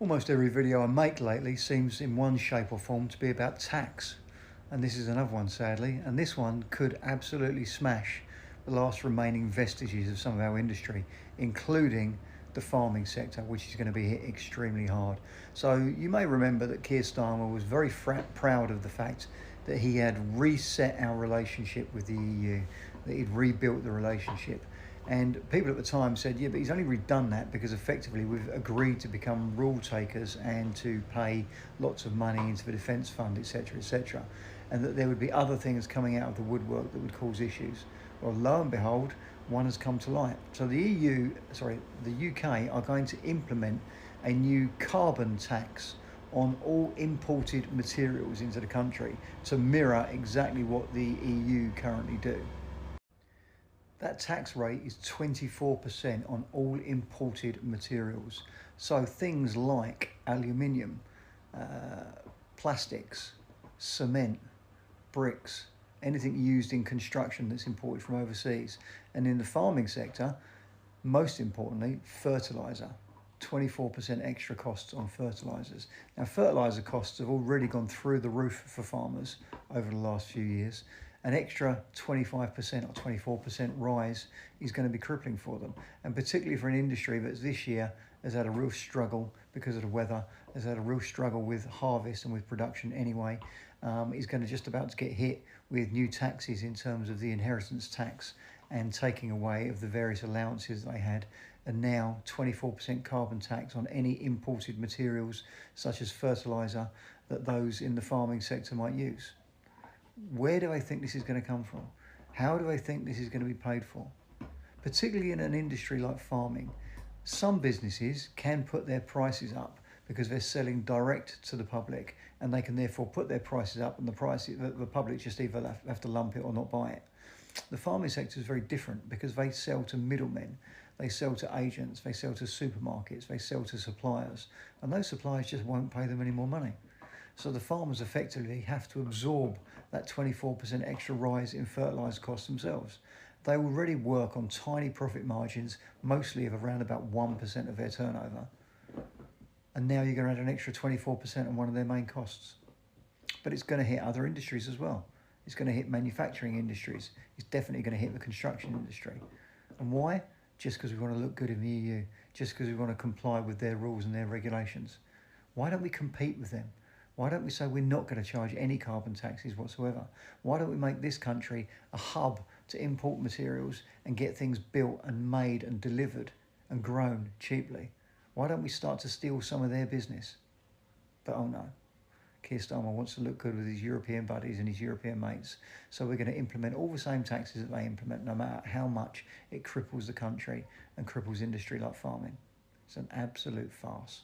Almost every video I make lately seems in one shape or form to be about tax. And this is another one, sadly. And this one could absolutely smash the last remaining vestiges of some of our industry, including the farming sector, which is going to be hit extremely hard. So you may remember that Keir Starmer was very proud of the fact that he had reset our relationship with the EU, that he'd rebuilt the relationship. And people at the time said, yeah, but he's only redone that because effectively we've agreed to become rule takers and to pay lots of money into the defence fund, etc., etc., and that there would be other things coming out of the woodwork that would cause issues. Well, lo and behold, one has come to light. So the UK are going to implement a new carbon tax on all imported materials into the country to mirror exactly what the EU currently do. That tax rate is 24% on all imported materials. So things like aluminium, plastics, cement, bricks, anything used in construction that's imported from overseas. And in the farming sector, most importantly, fertiliser. 24% extra costs on fertilisers. Now, fertiliser costs have already gone through the roof for farmers over the last few years. An extra 25% or 24% rise is going to be crippling for them. And particularly for an industry that this year has had a real struggle because of the weather, has had a real struggle with harvest and with production anyway, is going to just about to get hit with new taxes in terms of the inheritance tax and taking away of the various allowances they had, and now 24% carbon tax on any imported materials such as fertiliser that those in the farming sector might use. Where do I think this is going to come from? How do I think this is going to be paid for? Particularly in an industry like farming, some businesses can put their prices up because they're selling direct to the public, and they can therefore put their prices up, and the public just either have to lump it or not buy it. The farming sector is very different because they sell to middlemen, they sell to agents, they sell to supermarkets, they sell to suppliers, and those suppliers just won't pay them any more money. So the farmers effectively have to absorb that 24% extra rise in fertiliser costs themselves. They already work on tiny profit margins, mostly of around about 1% of their turnover. And now you're going to add an extra 24% on one of their main costs. But it's going to hit other industries as well. It's going to hit manufacturing industries. It's definitely going to hit the construction industry. And why? Just because we want to look good in the EU. Just because we want to comply with their rules and their regulations. Why don't we compete with them? Why don't we say we're not going to charge any carbon taxes whatsoever? Why don't we make this country a hub to import materials and get things built and made and delivered and grown cheaply? Why don't we start to steal some of their business? But oh no, Keir Starmer wants to look good with his European buddies and his European mates. So we're going to implement all the same taxes that they implement, no matter how much it cripples the country and cripples industry like farming. It's an absolute farce.